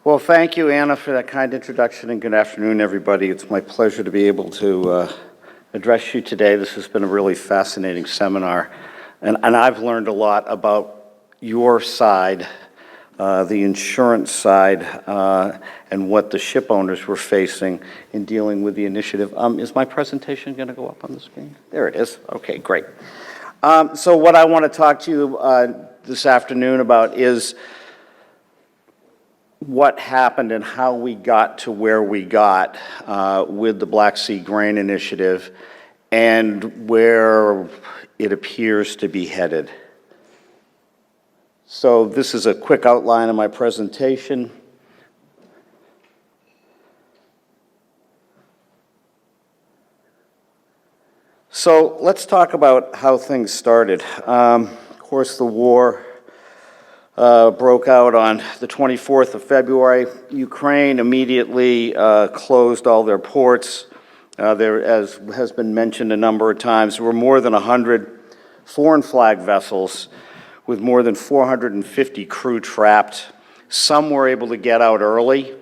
Well, thank you, Anna, for that kind introduction, and good afternoon, everybody. It's my pleasure to be able to address you today. This has been a really fascinating seminar, and I've learned a lot about your side, the insurance side, and what the ship owners were facing in dealing with the initiative. Is my presentation going to go up on the screen? There it is. Okay, great. So what I want to talk to you this afternoon about is what happened and how we got to where we got with the Black Sea Grain Initiative and where it appears to be headed. So this is a quick outline of my presentation. So let's talk about how things started. Of course, the war broke out on the 24th of February. Ukraine immediately closed all their ports. There, as has been mentioned a number of times, there were more than 100 foreign flag vessels with more than 450 crew trapped. Some were able to get out early.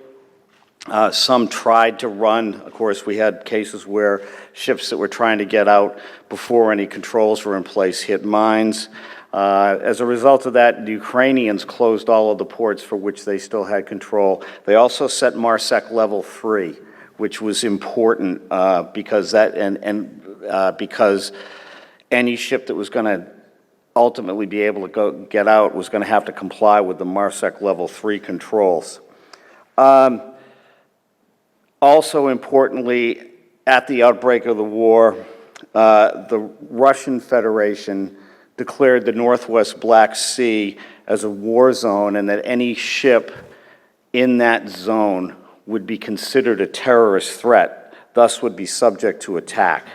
Some tried to run. Of course, we had cases where ships that were trying to get out before any controls were in place hit mines. As a result of that, the Ukrainians closed all of the ports for which they still had control. They also set MARSEC level 3, which was important because because any ship that was going to ultimately be able to get out was going to have to comply with the MARSEC level 3 controls. Also importantly, at the outbreak of the war, the Russian Federation declared the Northwest Black Sea as a war zone, and that any ship in that zone would be considered a terrorist threat, thus would be subject to attack.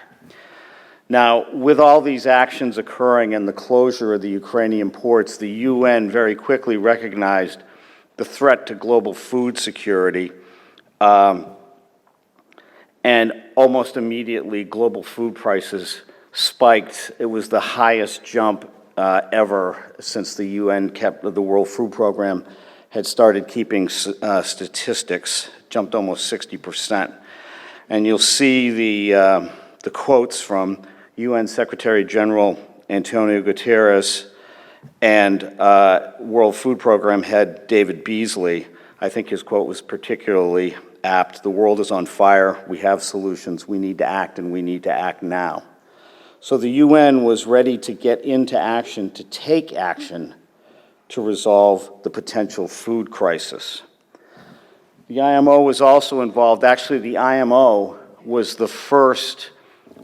Now, with all these actions occurring and the closure of the Ukrainian ports, the UN very quickly recognized the threat to global food security, and almost immediately global food prices spiked. It was the highest jump ever since the UN the World Food Program had started keeping statistics, jumped almost 60%. And you'll see the quotes from UN Secretary General Antonio Guterres and World Food Program head David Beasley. I think his quote was particularly apt. The world is on fire. We have solutions. We need to act, and we need to act now. So the UN was ready to get into action, to take action to resolve the potential food crisis. The IMO was also involved. Actually, the IMO was the first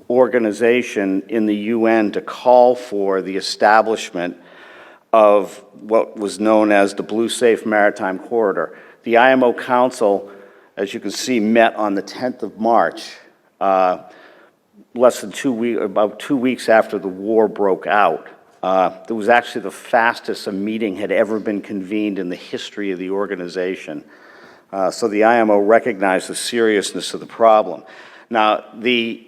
organization in the UN to call for the establishment of what was known as the Blue Safe Maritime Corridor. The IMO Council, as you can see, met on the 10th of March, less than about 2 weeks after the war broke out. It was actually the fastest a meeting had ever been convened in the history of the organization. So the IMO recognized the seriousness of the problem. Now, the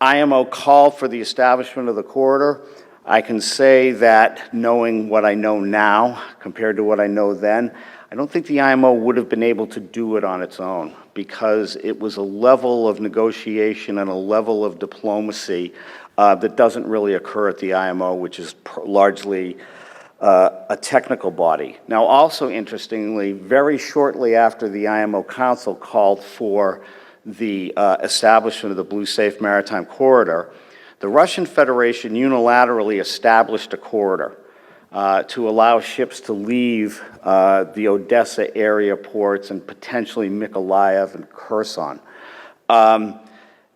IMO called for the establishment of the corridor. I can say that knowing what I know now compared to what I know then, I don't think the IMO would have been able to do it on its own, because it was a level of negotiation and a level of diplomacy that doesn't really occur at the IMO, which is largely a technical body. Now, also interestingly, very shortly after the IMO Council called for the establishment of the Blue Safe Maritime Corridor, the Russian Federation unilaterally established a corridor to allow ships to leave the Odessa area ports and potentially Mykolaiv and Kherson.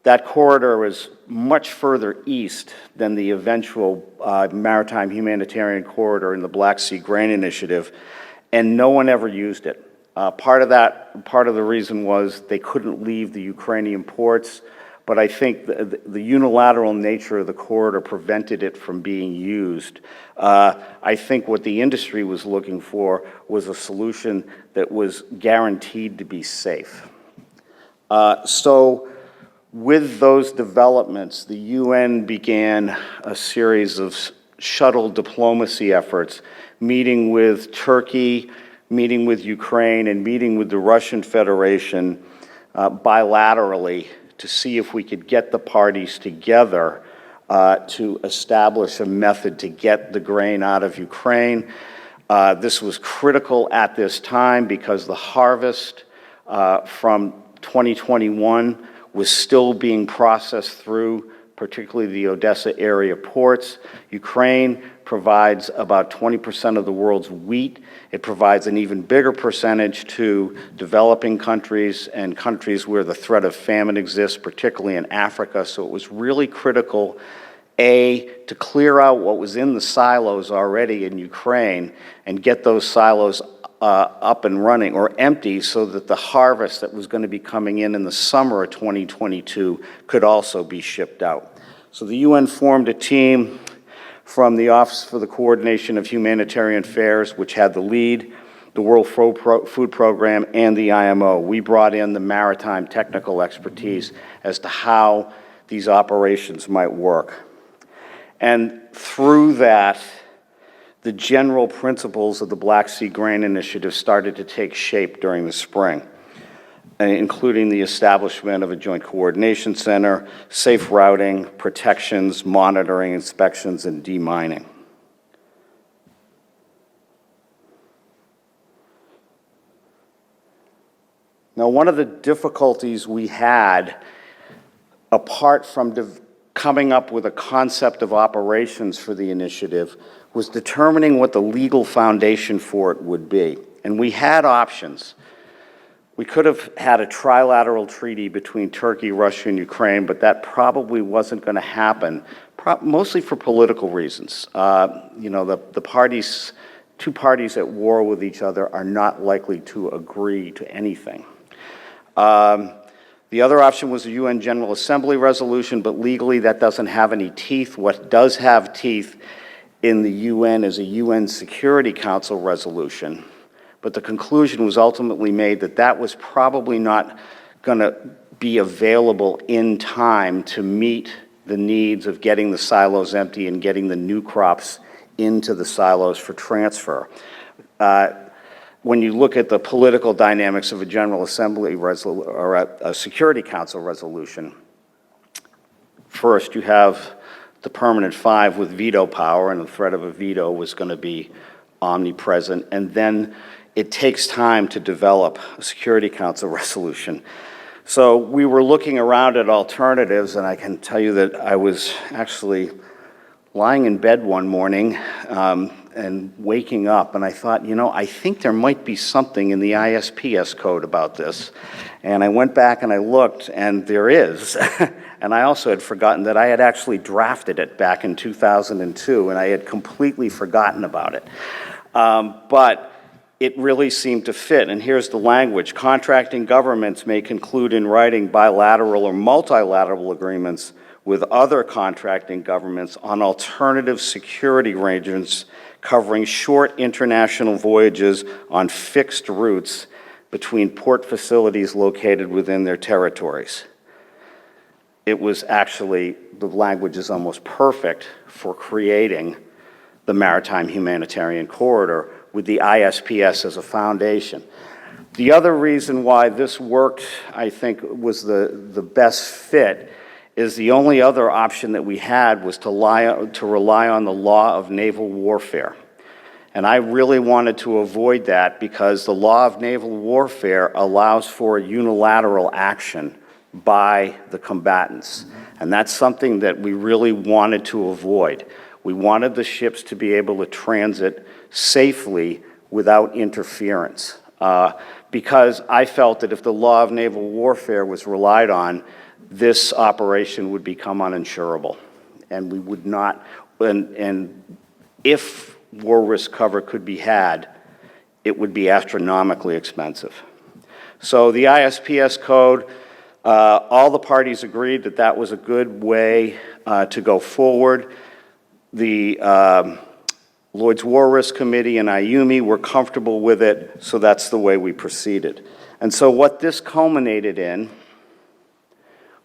That corridor was much further east than the eventual maritime humanitarian corridor in the Black Sea Grain Initiative, and no one ever used it. Part of the reason was they couldn't leave the Ukrainian ports, but I think the unilateral nature of the corridor prevented it from being used. I think what the industry was looking for was a solution that was guaranteed to be safe. So with those developments, the UN began a series of shuttle diplomacy efforts, meeting with Turkey, meeting with Ukraine and meeting with the Russian Federation bilaterally to see if we could get the parties together to establish a method to get the grain out of Ukraine. This was critical at this time because the harvest from 2021 was still being processed through particularly the Odessa area ports. Ukraine provides about 20% of the world's wheat. It provides an even bigger percentage to developing countries and countries where the threat of famine exists, particularly in Africa. So it was really critical, A, to clear out what was in the silos already in Ukraine and get those silos up and running or empty so that the harvest that was going to be coming in the summer of 2022 could also be shipped out. So the UN formed a team from the Office for the Coordination of Humanitarian Affairs, which had the lead, the World Food Program, and the IMO. We brought in the maritime technical expertise as to how these operations might work. And through that, the general principles of the Black Sea Grain Initiative started to take shape during the spring, including the establishment of a joint coordination center, safe routing, protections, monitoring, inspections, and demining. Now, one of the difficulties we had, apart from coming up with a concept of operations for the initiative, was determining what the legal foundation for it would be. And we had options. We could have had a trilateral treaty between Turkey, Russia, and Ukraine, but that probably wasn't going to happen, mostly for political reasons. The parties, two parties at war with each other are not likely to agree to anything. The other option was a UN General Assembly resolution, but legally that doesn't have any teeth. What does have teeth in the UN is a UN Security Council resolution. But the conclusion was ultimately made that that was probably not going to be available in time to meet the needs of getting the silos empty and getting the new crops into the silos for transfer. When you look at the political dynamics of a General Assembly or a Security Council resolution, first you have the permanent five with veto power, and the threat of a veto was going to be omnipresent, and then it takes time to develop a Security Council resolution. So we were looking around at alternatives, and I can tell you that I was actually lying in bed one morning and waking up, and I thought, I think there might be something in the ISPS code about this. And I went back and I looked, and there is. And I also had forgotten that I had actually drafted it back in 2002, and I had completely forgotten about it. But it really seemed to fit, and here's the language. Contracting governments may conclude in writing bilateral or multilateral agreements with other contracting governments on alternative security arrangements covering short international voyages on fixed routes between port facilities located within their territories. It was actually, the language is almost perfect for creating the Maritime Humanitarian Corridor with the ISPS as a foundation. The other reason why this worked, I think, was the best fit is the only other option that we had was to rely on the law of naval warfare. And I really wanted to avoid that because the law of naval warfare allows for unilateral action by the combatants. And that's something that we really wanted to avoid. We wanted the ships to be able to transit safely without interference. Because I felt that if the law of naval warfare was relied on, this operation would become uninsurable. And we would not, and if war risk cover could be had, it would be astronomically expensive. So the ISPS code, all the parties agreed that that was a good way to go forward. The Lloyd's War Risk Committee and IUMI were comfortable with it, so that's the way we proceeded. And so what this culminated in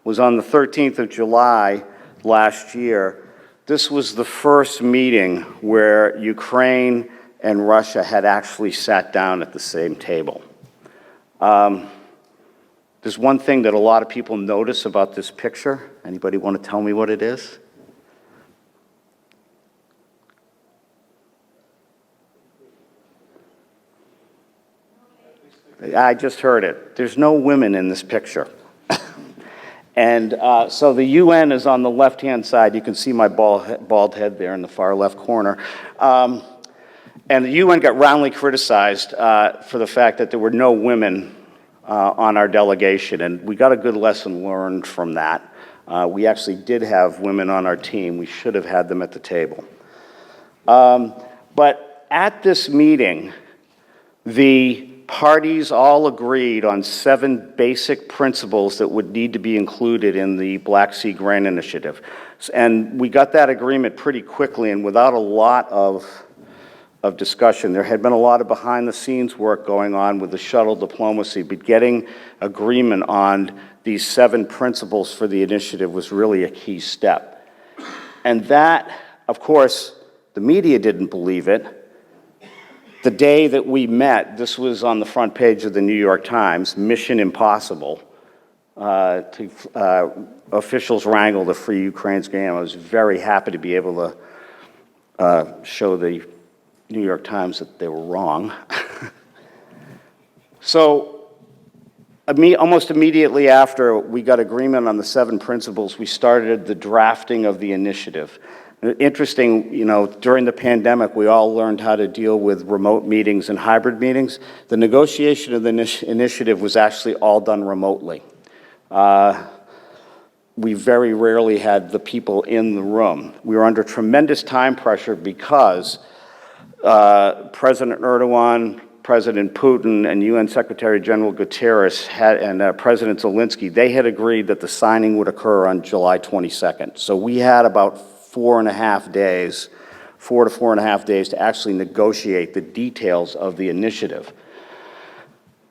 was on the 13th of July last year. This was the first meeting where Ukraine and Russia had actually sat down at the same table. There's one thing that a lot of people notice about this picture. Anybody want to tell me what it is? I just heard it. There's no women in this picture. And so the UN is on the left-hand side. You can see my bald head there in the far left corner. And the UN got roundly criticized for the fact that there were no women on our delegation, and we got a good lesson learned from that. We actually did have women on our team. We should have had them at the table. But at this meeting, the parties all agreed on 7 basic principles that would need to be included in the Black Sea Grain Initiative. And we got that agreement pretty quickly and without a lot of discussion. There had been a lot of behind-the-scenes work going on with the shuttle diplomacy, but getting agreement on these 7 principles for the initiative was really a key step. And that, of course, the media didn't believe it. The day that we met, this was on the front page of the New York Times, Mission Impossible, officials wrangled to free Ukraine's grain. I was very happy to be able to show the New York Times that they were wrong. So almost immediately after we got agreement on the 7 principles, we started the drafting of the initiative. Interesting, you know, during the pandemic, we all learned how to deal with remote meetings and hybrid meetings. The negotiation of the initiative was actually all done remotely. We very rarely had the people in the room. We were under tremendous time pressure because President Erdogan, President Putin, and UN Secretary General Guterres and President Zelensky, they had agreed that the signing would occur on July 22nd. So we had about 4 to 4.5 days to actually negotiate the details of the initiative.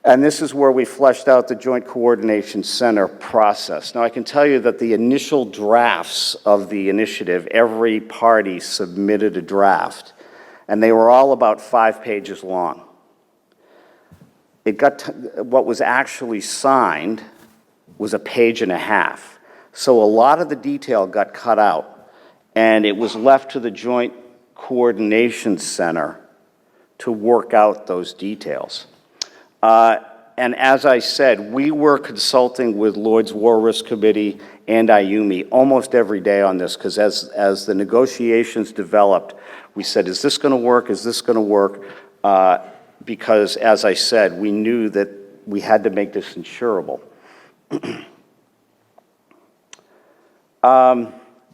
And this is where we fleshed out the Joint Coordination Center process. Now, I can tell you that the initial drafts of the initiative, every party submitted a draft, and they were all about 5 pages long. What was actually signed was 1.5 pages. So a lot of the detail got cut out, and it was left to the Joint Coordination Center to work out those details. And as I said, we were consulting with Lloyd's War Risk Committee and IUMI almost every day on this, because as the negotiations developed, we said, is this going to work? Is this going to work? Because, as I said, we knew that we had to make this insurable.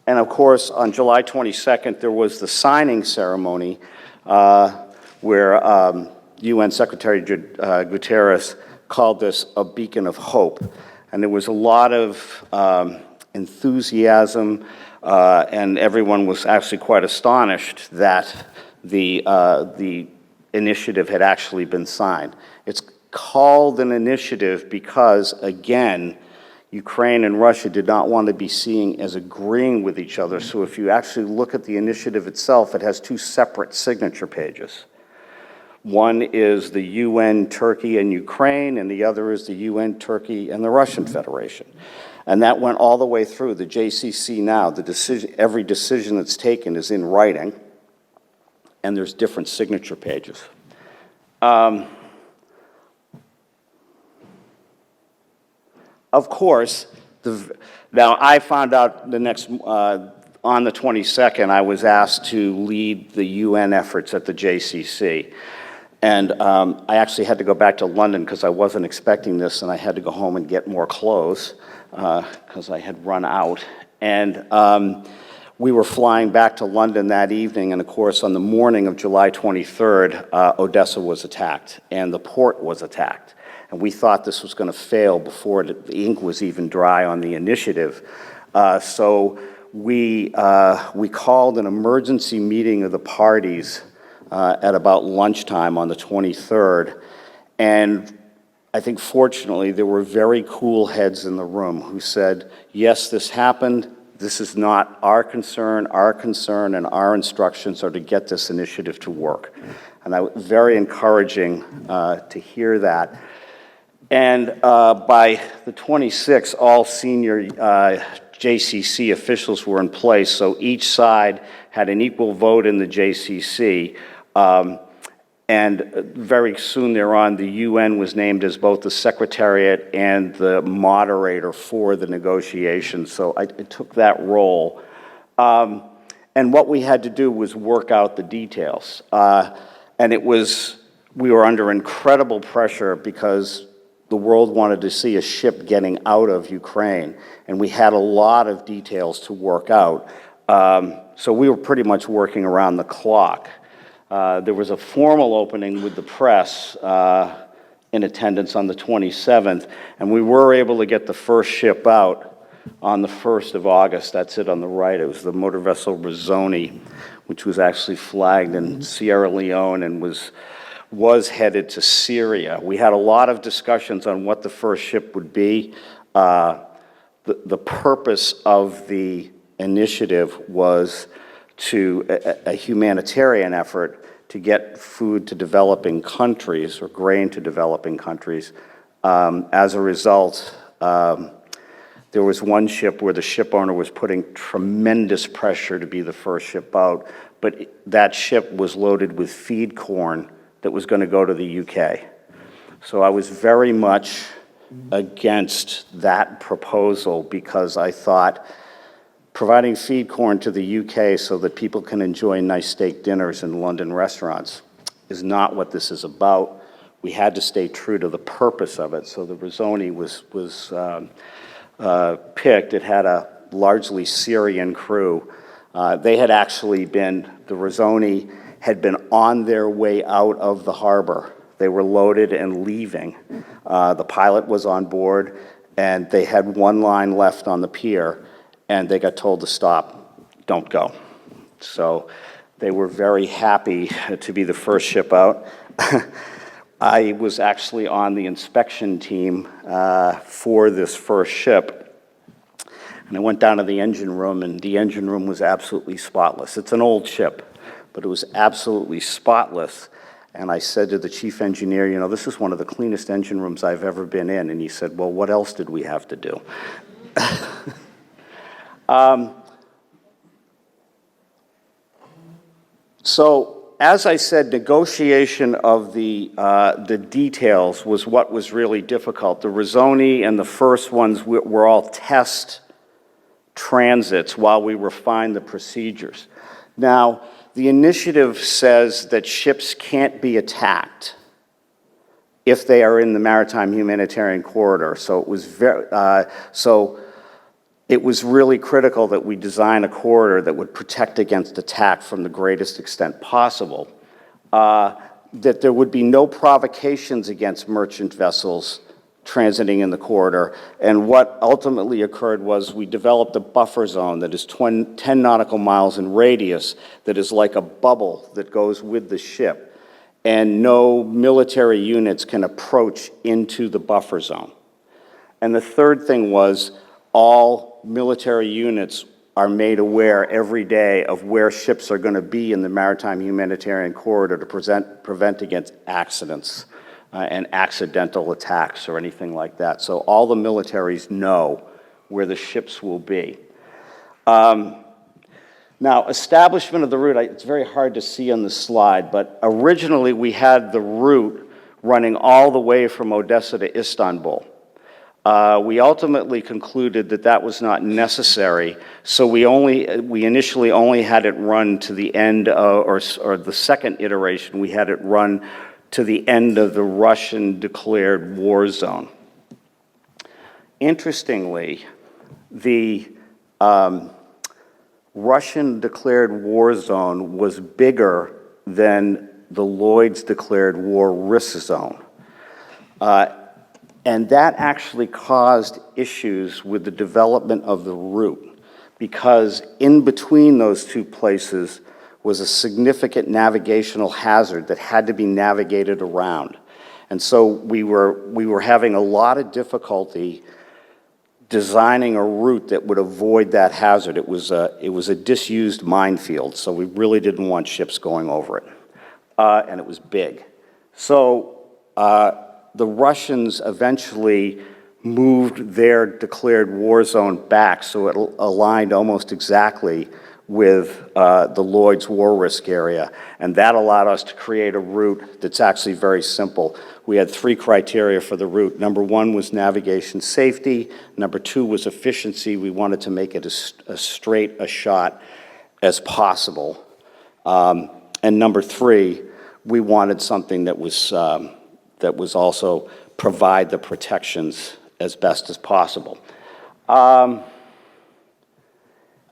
And of course, on July 22nd, there was the signing ceremony where UN Secretary Guterres called this a beacon of hope. And there was a lot of enthusiasm, and everyone was actually quite astonished that the initiative had actually been signed. It's called an initiative because, again, Ukraine and Russia did not want to be seen as agreeing with each other. So if you actually look at the initiative itself, it has 2 separate signature pages. One is the UN, Turkey, and Ukraine, and the other is the UN, Turkey, and the Russian Federation. And that went all the way through the JCC now. Every decision that's taken is in writing, and there's different signature pages. Of course, now I found out the next, on the 22nd, I was asked to lead the UN efforts at the JCC. And I actually had to go back to London because I wasn't expecting this, and I had to go home and get more clothes because I had run out. And we were flying back to London that evening, and of course, on the morning of July 23rd, Odessa was attacked, and the port was attacked. And we thought this was going to fail before the ink was even dry on the initiative. So we called an emergency meeting of the parties at about lunchtime on the 23rd. And I think fortunately there were very cool heads in the room who said, yes, this happened. This is not our concern. Our concern and our instructions are to get this initiative to work. And that was very encouraging to hear that. And by the 26th, all senior JCC officials were in place, so each side had an equal vote in the JCC. And very soon thereon, the UN was named as both the secretariat and the moderator for the negotiations. So I took that role. And what we had to do was work out the details. And we were under incredible pressure because the world wanted to see a ship getting out of Ukraine, and we had a lot of details to work out. So we were pretty much working around the clock. There was a formal opening with the press in attendance on the 27th, and we were able to get the first ship out on the 1st of August. That's it on the right. It was the motor vessel Rizzoni, which was actually flagged in Sierra Leone and was headed to Syria. We had a lot of discussions on what the first ship would be. The purpose of the initiative was a humanitarian effort to get food to developing countries or grain to developing countries. As a result, there was one ship where the ship owner was putting tremendous pressure to be the first ship out, but that ship was loaded with feed corn that was going to go to the UK. So I was very much against that proposal because I thought providing feed corn to the UK so that people can enjoy nice steak dinners in London restaurants is not what this is about. We had to stay true to the purpose of it. So the Rizzoni was picked. It had a largely Syrian crew. The Rizzoni had been on their way out of the harbor. They were loaded and leaving. The pilot was on board, and they had one line left on the pier, and they got told to stop, don't go. So they were very happy to be the first ship out. I was actually on the inspection team for this first ship, and I went down to the engine room, and the engine room was absolutely spotless. It's an old ship, but it was absolutely spotless. And I said to the chief engineer, this is one of the cleanest engine rooms I've ever been in. And he said, well, what else did we have to do? So, as I said, negotiation of the details was what was really difficult. The Rizzoni and the first ones were all test transits while we refined the procedures. Now, the initiative says that ships can't be attacked if they are in the maritime humanitarian corridor. So it was really critical that we design a corridor that would protect against attack from the greatest extent possible. That there would be no provocations against merchant vessels transiting in the corridor. And what ultimately occurred was we developed a buffer zone that is 10 nautical miles in radius that is like a bubble that goes with the ship. And no military units can approach into the buffer zone. And the third thing was all military units are made aware every day of where ships are going to be in the maritime humanitarian corridor to prevent against accidents. And accidental attacks or anything like that. So all the militaries know where the ships will be. Now, establishment of the route, it's very hard to see on the slide, but originally we had the route running all the way from Odessa to Istanbul. We ultimately concluded that that was not necessary, so we initially only had it run to the end, or the second iteration, we had it run to the end of the Russian-declared war zone. Interestingly, the Russian-declared war zone was bigger than the Lloyd's declared war risk zone. And that actually caused issues with the development of the route, because in between those two places was a significant navigational hazard that had to be navigated around. And so we were having a lot of difficulty designing a route that would avoid that hazard. It was a disused minefield, so we really didn't want ships going over it. And it was big. So the Russians eventually moved their declared war zone back so it aligned almost exactly with the Lloyd's war risk area. And that allowed us to create a route that's actually very simple. We had 3 criteria for the route. Number 1 was navigation safety. Number 2 was efficiency. We wanted to make it as straight a shot as possible. And number 3, we wanted something that was also provide the protections as best as possible.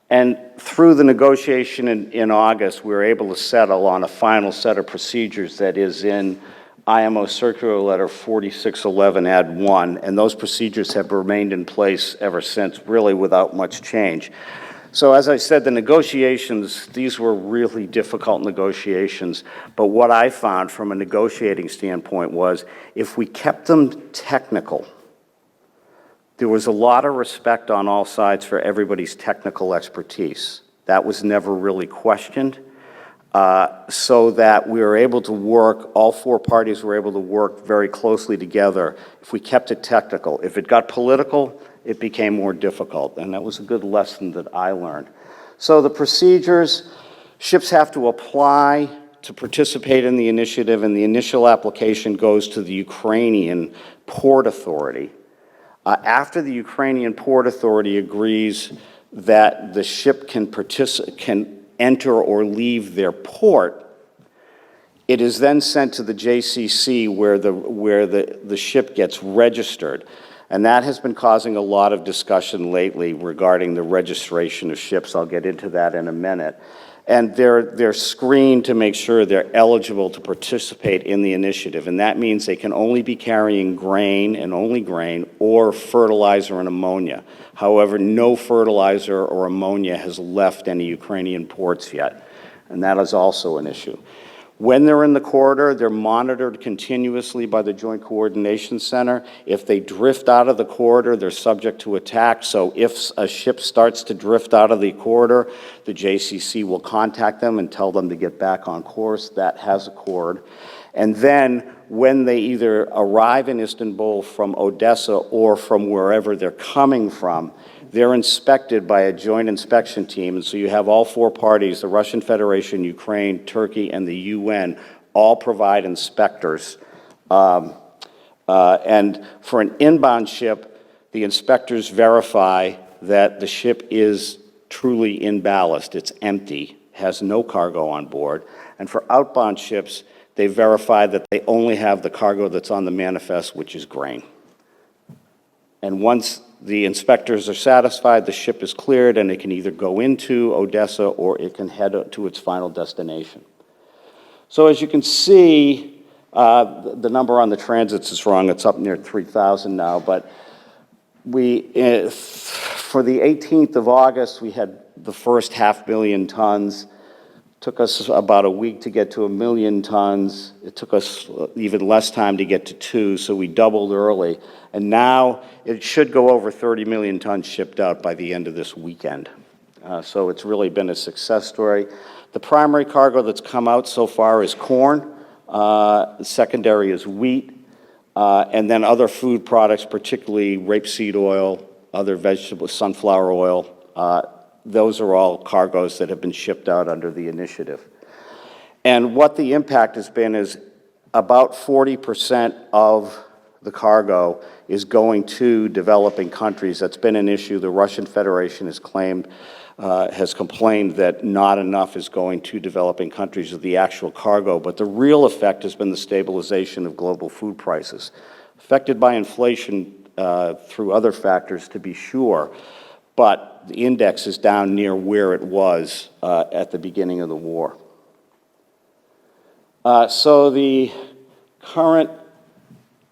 And through the negotiation in August, we were able to settle on a final set of procedures that is in IMO Circular Letter 4611 Add 1, and those procedures have remained in place ever since, really without much change. So as I said, the negotiations, these were really difficult negotiations, but what I found from a negotiating standpoint was if we kept them technical, there was a lot of respect on all sides for everybody's technical expertise. That was never really questioned, so that we were able to work, all 4 parties were able to work very closely together if we kept it technical. If it got political, it became more difficult, and that was a good lesson that I learned. So the procedures, ships have to apply to participate in the initiative, and the initial application goes to the Ukrainian Port Authority. After the Ukrainian Port Authority agrees that the ship can enter or leave their port, it is then sent to the JCC where the ship gets registered. And that has been causing a lot of discussion lately regarding the registration of ships. I'll get into that in a minute. And they're screened to make sure they're eligible to participate in the initiative. And that means they can only be carrying grain and only grain or fertilizer and ammonia. However, no fertilizer or ammonia has left any Ukrainian ports yet. And that is also an issue. When they're in the corridor, they're monitored continuously by the Joint Coordination Center. If they drift out of the corridor, they're subject to attack. So if a ship starts to drift out of the corridor, the JCC will contact them and tell them to get back on course. That has occurred. And then when they either arrive in Istanbul from Odessa or from wherever they're coming from, they're inspected by a joint inspection team. And so you have all 4 parties, the Russian Federation, Ukraine, Turkey, and the UN, all provide inspectors. And for an inbound ship, the inspectors verify that the ship is truly in ballast. It's empty, has no cargo on board. And for outbound ships, they verify that they only have the cargo that's on the manifest, which is grain. And once the inspectors are satisfied, the ship is cleared, and it can either go into Odessa or it can head to its final destination. So as you can see, the number on the transits is wrong. It's up near 3,000 now, but for the 18th of August, we had the first 500,000 tons. Took us about a week to get to 1 million tons. It took us even less time to get to 2, so we doubled early. And now it should go over 30 million tons shipped out by the end of this weekend. So it's really been a success story. The primary cargo that's come out so far is corn. The secondary is wheat. And then other food products, particularly rapeseed oil, other vegetables, sunflower oil. Those are all cargoes that have been shipped out under the initiative. And what the impact has been is about 40% of the cargo is going to developing countries. That's been an issue. The Russian Federation has complained that not enough is going to developing countries of the actual cargo, but the real effect has been the stabilization of global food prices, affected by inflation through other factors, to be sure, but the index is down near where it was at the beginning of the war. So the current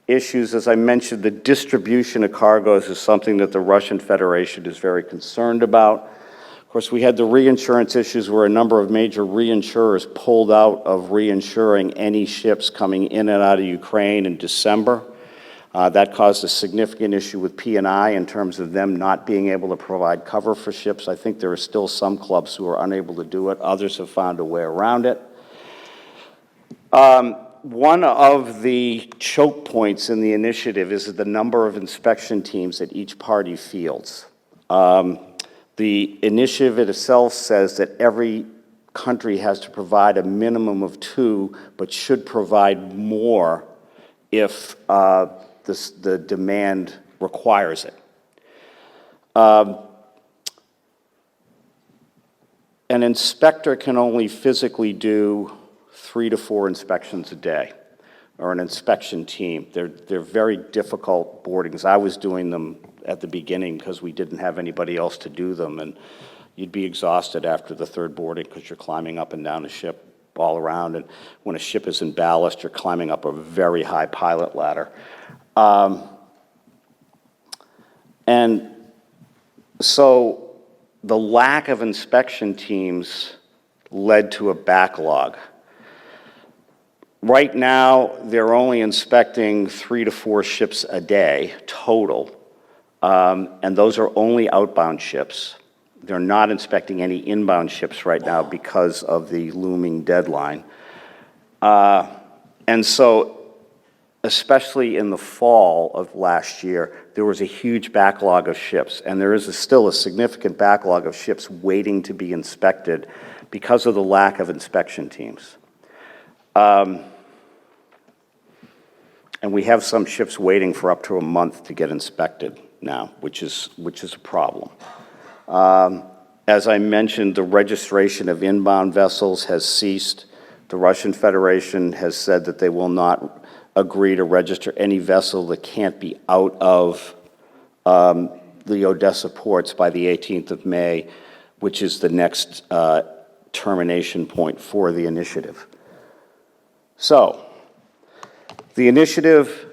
issues, as I mentioned, the distribution of cargoes is something that the Russian Federation is very concerned about. Of course, we had the reinsurance issues where a number of major reinsurers pulled out of reinsuring any ships coming in and out of Ukraine in December. That caused a significant issue with P&I in terms of them not being able to provide cover for ships. I think there are still some clubs who are unable to do it. Others have found a way around it. One of the choke points in the initiative is the number of inspection teams that each party fields. The initiative itself says that every country has to provide a minimum of 2, but should provide more if the demand requires it. An inspector can only physically do 3 to 4 inspections a day, or an inspection team. They're very difficult boardings. I was doing them at the beginning because we didn't have anybody else to do them, and you'd be exhausted after the 3rd boarding because you're climbing up and down the ship all around, and when a ship is in ballast, you're climbing up a very high pilot ladder. And so the lack of inspection teams led to a backlog. Right now, they're only inspecting 3 to 4 ships a day total, and those are only outbound ships. They're not inspecting any inbound ships right now because of the looming deadline. And so, especially in the fall of last year, there was a huge backlog of ships, and there is still a significant backlog of ships waiting to be inspected because of the lack of inspection teams. And we have some ships waiting for up to a month to get inspected now, which is a problem. As I mentioned, the registration of inbound vessels has ceased. The Russian Federation has said that they will not agree to register any vessel that can't be out of the Odessa ports by the 18th of May, which is the next termination point for the initiative. So, the initiative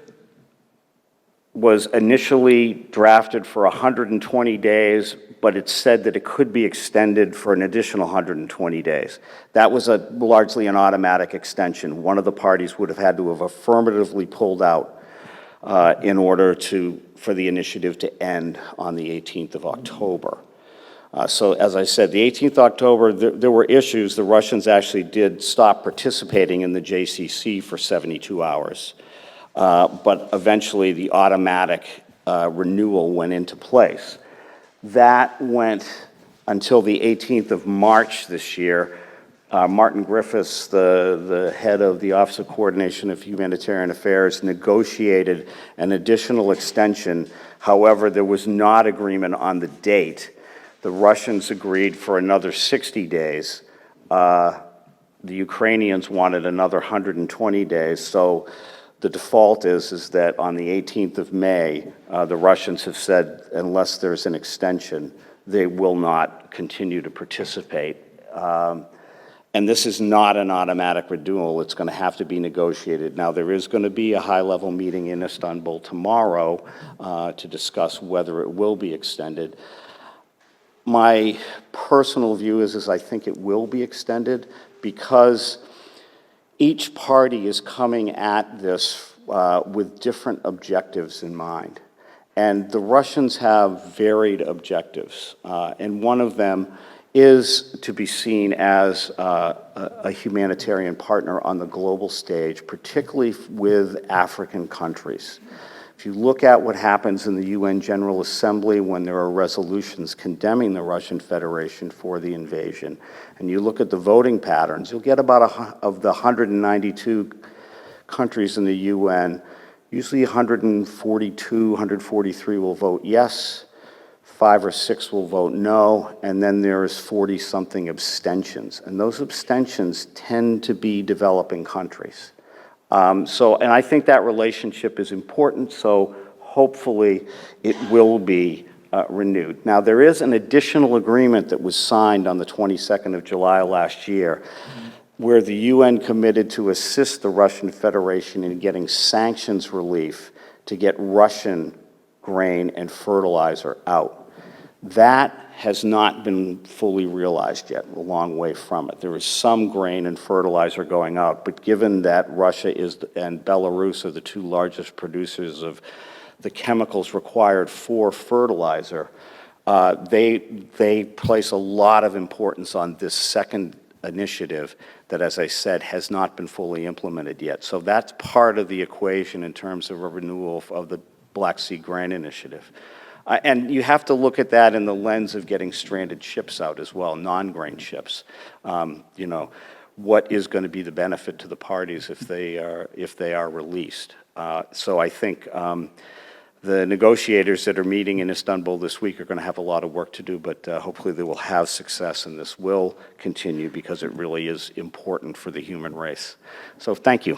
was initially drafted for 120 days, but it said that it could be extended for an additional 120 days. That was largely an automatic extension. One of the parties would have had to have affirmatively pulled out in order for the initiative to end on the 18th of October. So as I said, the 18th of October, there were issues. The Russians actually did stop participating in the JCC for 72 hours. But eventually the automatic renewal went into place. That went until the 18th of March this year. Martin Griffiths, the head of the Office of Coordination of Humanitarian Affairs, negotiated an additional extension. However, there was not agreement on the date. The Russians agreed for another 60 days. The Ukrainians wanted another 120 days. So the default is that on the 18th of May, the Russians have said unless there's an extension, they will not continue to participate. And this is not an automatic renewal. It's going to have to be negotiated. Now, there is going to be a high-level meeting in Istanbul tomorrow to discuss whether it will be extended. My personal view is I think it will be extended because each party is coming at this with different objectives in mind. And the Russians have varied objectives. And one of them is to be seen as a humanitarian partner on the global stage, particularly with African countries. If you look at what happens in the UN General Assembly when there are resolutions condemning the Russian Federation for the invasion, and you look at the voting patterns, you'll get about of the 192 countries in the UN, usually 142, 143 will vote yes, 5 or 6 will vote no, and then there's 40-something abstentions. And those abstentions tend to be developing countries. And I think that relationship is important, so hopefully it will be renewed. Now, there is an additional agreement that was signed on the 22nd of July last year where the UN committed to assist the Russian Federation in getting sanctions relief to get Russian grain and fertilizer out. That has not been fully realized yet, a long way from it. There is some grain and fertilizer going out, but given that Russia and Belarus are the two largest producers of the chemicals required for fertilizer, they place a lot of importance on this second initiative that, as I said, has not been fully implemented yet. So that's part of the equation in terms of a renewal of the Black Sea Grain Initiative. And you have to look at that in the lens of getting stranded ships out as well, non-grain ships. You know, what is going to be the benefit to the parties if they are released? So I think the negotiators that are meeting in Istanbul this week are going to have a lot of work to do, but hopefully they will have success, and this will continue because it really is important for the human race. So thank you.